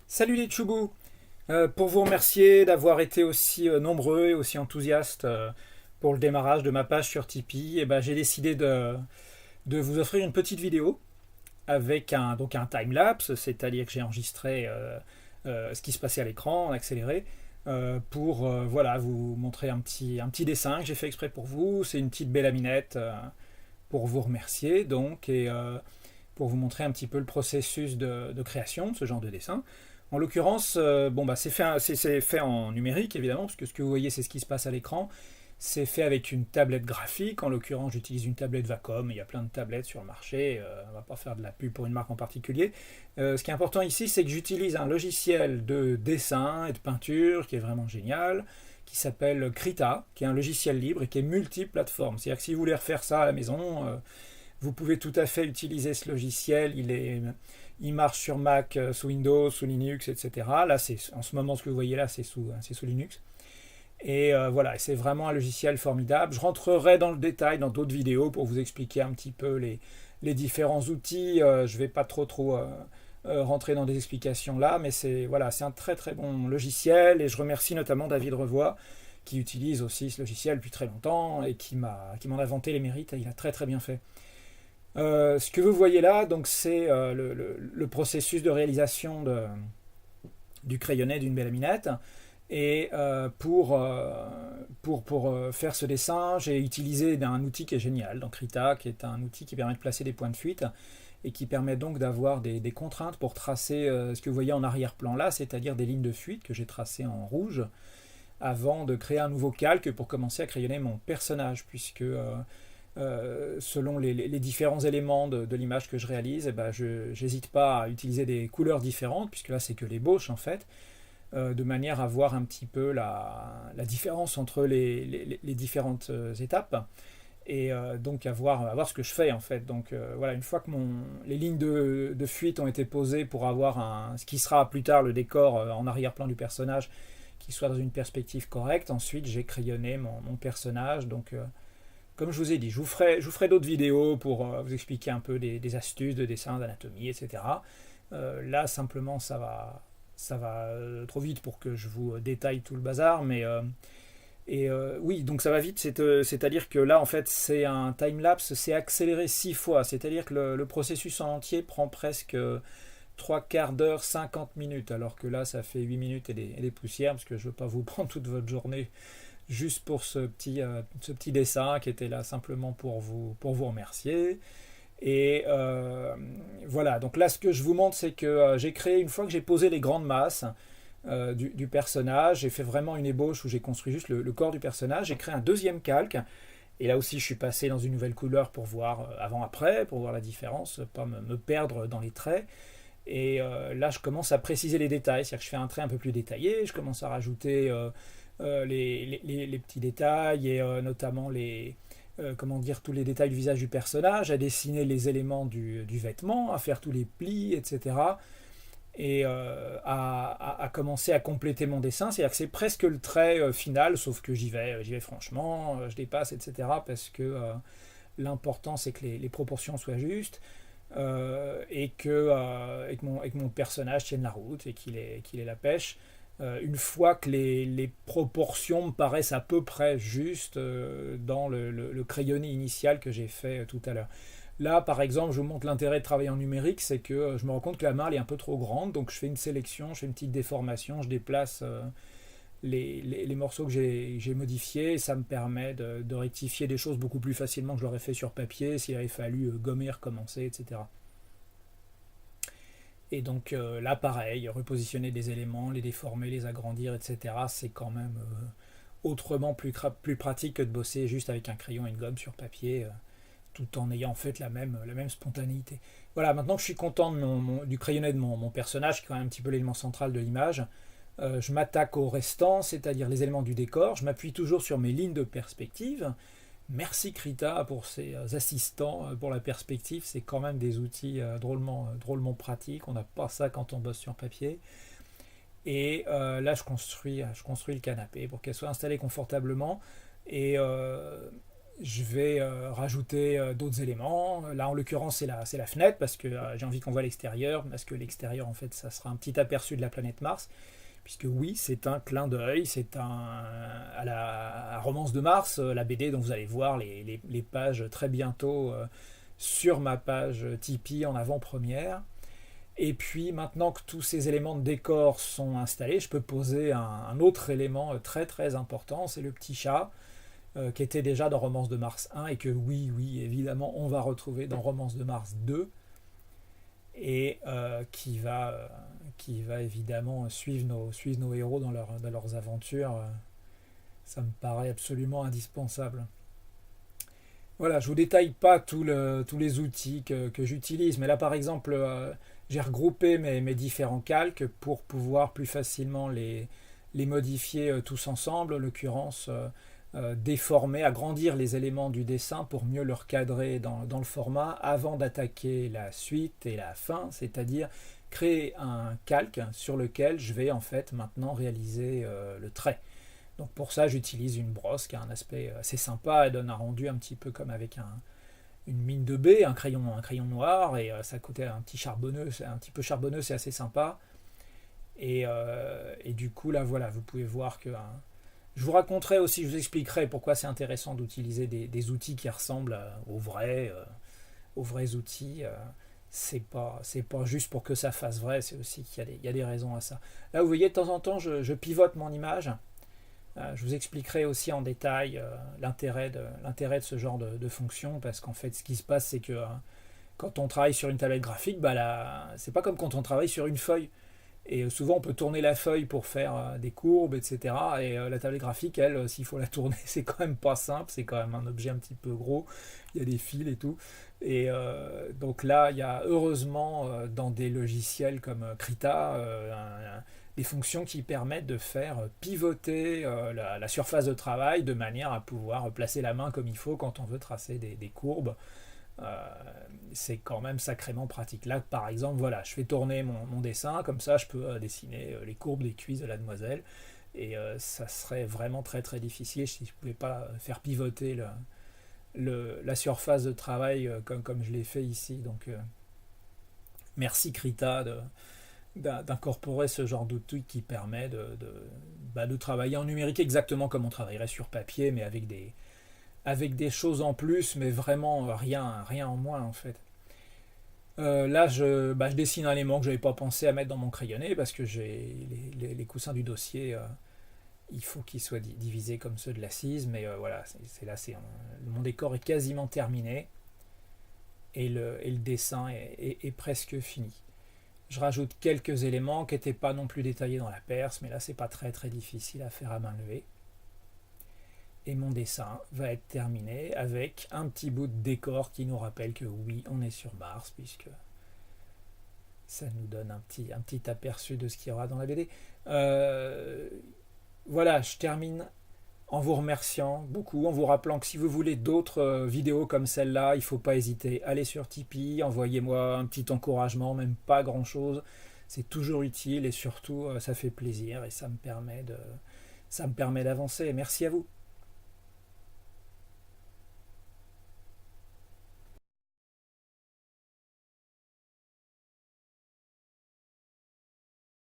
Salut les Tchoubous. Pour vous remercier d'avoir été aussi nombreux et aussi enthousiastes pour le démarrage de ma page sur Tipeee, j'ai décidé de vous offrir une petite vidéo avec un time-lapse, c'est-à-dire que j'ai enregistré ce qui se passait à l'écran en accéléré pour voilà, vous montrer un petit dessin que j'ai fait exprès pour vous. C'est une petite belle aminette pour vous remercier donc et pour vous montrer un petit peu le processus de création de ce genre de dessin. En l'occurrence, c'est fait en numérique évidemment, parce que ce que vous voyez c'est ce qui se passe à l'écran. C'est fait avec une tablette graphique, en l'occurrence j'utilise une tablette Wacom, il y a plein de tablettes sur le marché, on ne va pas faire de la pub pour une marque en particulier. Ce qui est important ici c'est que j'utilise un logiciel de dessin et de peinture qui est vraiment génial, qui s'appelle Krita, qui est un logiciel libre et qui est multiplateforme. C'est-à-dire que si vous voulez refaire ça à la maison, vous pouvez tout à fait utiliser ce logiciel. Il marche sur Mac, sous Windows, sous Linux, etc. Là, en ce moment, ce que vous voyez là, c'est sous Linux. Et voilà, c'est vraiment un logiciel formidable. Je rentrerai dans le détail dans d'autres vidéos pour vous expliquer un petit peu les différents outils. Je ne vais pas trop rentrer dans des explications là, mais voilà, c'est un très très bon logiciel. Et je remercie notamment David Revoy qui utilise aussi ce logiciel depuis très longtemps et qui m'en a vanté les mérites. Et il a très très bien fait. Ce que vous voyez là, donc, c'est le processus de réalisation du crayonnet d'une belle aminette. Et pour faire ce dessin, j'ai utilisé un outil qui est génial, donc Rita, qui est un outil qui permet de placer des points de fuite et qui permet donc d'avoir des contraintes pour tracer ce que vous voyez en arrière-plan là, c'est-à-dire des lignes de fuite que j'ai tracées en rouge avant de créer un nouveau calque pour commencer à crayonner mon personnage, puisque selon les différents éléments de l'image que je réalise, je n'hésite pas à utiliser des couleurs différentes, puisque là c'est que l'ébauche en fait, de manière à voir un petit peu la différence entre les différentes étapes et donc à voir ce que je fais en fait. Donc voilà, une fois que les lignes de fuite ont été posées pour avoir ce qui sera plus tard le décor en arrière-plan du personnage qui soit dans une perspective correcte, ensuite j'ai crayonné mon personnage. Donc comme je vous ai dit, je vous ferai d'autres vidéos pour vous expliquer un peu des astuces de dessin, d'anatomie, etc. Là, simplement, ça va trop vite pour que je vous détaille tout le bazar, mais oui, donc ça va vite, c'est-à-dire que là, en fait, c'est un time-lapse, c'est accéléré 6 fois, c'est-à-dire que le processus en entier prend presque 3 quarts d'heure, 50 minutes, alors que là, ça fait 8 minutes et des poussières, parce que je ne veux pas vous prendre toute votre journée juste pour ce petit dessin qui était là simplement pour vous remercier. Et voilà, donc là ce que je vous montre c'est que j'ai créé, une fois que j'ai posé les grandes masses du personnage, j'ai fait vraiment une ébauche où j'ai construit juste le corps du personnage, j'ai créé un deuxième calque, et là aussi je suis passé dans une nouvelle couleur pour voir avant-après, pour voir la différence, pas me perdre dans les traits. Et là je commence à préciser les détails, c'est-à-dire que je fais un trait un peu plus détaillé, je commence à rajouter les petits détails et notamment comment dire, tous les détails du visage du personnage, à dessiner les éléments du vêtement, à faire tous les plis, etc. Et à commencer à compléter mon dessin. C'est-à-dire que c'est presque le trait final, sauf que j'y vais franchement, je dépasse, etc. Parce que l'important c'est que les proportions soient justes. Et que mon personnage tienne la route et qu'il ait la pêche. Une fois que les proportions me paraissent à peu près justes dans le crayonné initial que j'ai fait tout à l'heure. Là, par exemple, je vous montre l'intérêt de travailler en numérique, c'est que je me rends compte que la main elle est un peu trop grande, donc je fais une sélection, je fais une petite déformation, je déplace les morceaux que j'ai modifiés, et ça me permet de rectifier des choses beaucoup plus facilement que je l'aurais fait sur papier s'il avait fallu gommer, recommencer, etc. Et donc là, pareil, repositionner des éléments, les déformer, les agrandir, etc., c'est quand même autrement plus pratique que de bosser juste avec un crayon et une gomme sur papier, tout en ayant en fait la même spontanéité. Voilà, maintenant que je suis content du crayonnet de mon personnage, qui est quand même un petit peu l'élément central de l'image, je m'attaque au restant, c'est-à-dire les éléments du décor. Je m'appuie toujours sur mes lignes de perspective. Merci Krita pour ces assistants pour la perspective, c'est quand même des outils drôlement pratiques, on n'a pas ça quand on bosse sur papier. Et là je construis le canapé pour qu'elle soit installée confortablement. Et je vais rajouter d'autres éléments. Là, en l'occurrence, c'est la fenêtre, parce que j'ai envie qu'on voit l'extérieur, parce que l'extérieur, en fait, ça sera un petit aperçu de la planète Mars, puisque oui, c'est un clin d'œil, c'est à Romance de Mars, la BD dont vous allez voir les pages très bientôt sur ma page Tipeee en avant-première. Et puis, maintenant que tous ces éléments de décor sont installés, je peux poser un autre élément très très important, c'est le petit chat, qui était déjà dans Romance de Mars 1 et que oui, évidemment, on va retrouver dans Romance de Mars 2 et qui va évidemment suivre nos héros dans leurs aventures. Ça me paraît absolument indispensable. Voilà, je vous détaille pas tous les outils que j'utilise, mais là par exemple, j'ai regroupé mes différents calques pour pouvoir plus facilement les modifier tous ensemble, en l'occurrence déformer, agrandir les éléments du dessin pour mieux le recadrer dans le format avant d'attaquer la suite et la fin, c'est-à-dire créer un calque sur lequel je vais en fait maintenant réaliser le trait. Donc pour ça j'utilise une brosse qui a un aspect assez sympa, elle donne un rendu un petit peu comme avec une mine de baie, un crayon noir, et ça coûtait un petit peu charbonneux, c'est assez sympa. Et du coup là voilà, vous pouvez voir que je vous raconterai aussi, je vous expliquerai pourquoi c'est intéressant d'utiliser des outils qui ressemblent aux vrais outils. C'est pas juste pour que ça fasse vrai, c'est aussi qu'il y a des raisons à ça. Là vous voyez, de temps en temps je pivote mon image. Je vous expliquerai aussi en détail l'intérêt de ce genre de fonction, parce qu'en fait ce qui se passe c'est que quand on travaille sur une tablette graphique, c'est pas comme quand on travaille sur une feuille. Et souvent on peut tourner la feuille pour faire des courbes, etc. Et la tablette graphique, elle, s'il faut la tourner, c'est quand même pas simple, c'est quand même un objet un petit peu gros, il y a des fils et tout. Et donc là, il y a heureusement dans des logiciels comme Krita, des fonctions qui permettent de faire pivoter la surface de travail de manière à pouvoir placer la main comme il faut quand on veut tracer des courbes. Euh, c'est quand même sacrément pratique. Là, par exemple, voilà, je fais tourner mon dessin, comme ça je peux dessiner les courbes des cuisses de la demoiselle, et ça serait vraiment très très difficile si je ne pouvais pas faire pivoter la surface de travail comme je l'ai fait ici. Donc, merci Krita d'incorporer ce genre d'outil qui permet de travailler en numérique exactement comme on travaillerait sur papier, mais avec des choses en plus, mais vraiment rien en moins en fait. Là, je dessine un élément que je n'avais pas pensé à mettre dans mon crayonné, parce que j'ai les coussins du dossier, il faut qu'ils soient divisés comme ceux de l'assise, mais voilà, mon décor est quasiment terminé, et le dessin est presque fini. Je rajoute quelques éléments qui n'étaient pas non plus détaillés dans la perce, mais là c'est pas très très difficile à faire à main levée. Et mon dessin va être terminé avec un petit bout de décor qui nous rappelle que oui, on est sur Mars, puisque ça nous donne un petit aperçu de ce qu'il y aura dans la BD. Voilà, je termine en vous remerciant beaucoup, en vous rappelant que si vous voulez d'autres vidéos comme celle-là, il ne faut pas hésiter, allez sur Tipeee, envoyez-moi un petit encouragement, même pas grand-chose, c'est toujours utile, et surtout ça fait plaisir et ça me permet d'avancer. Merci à vous.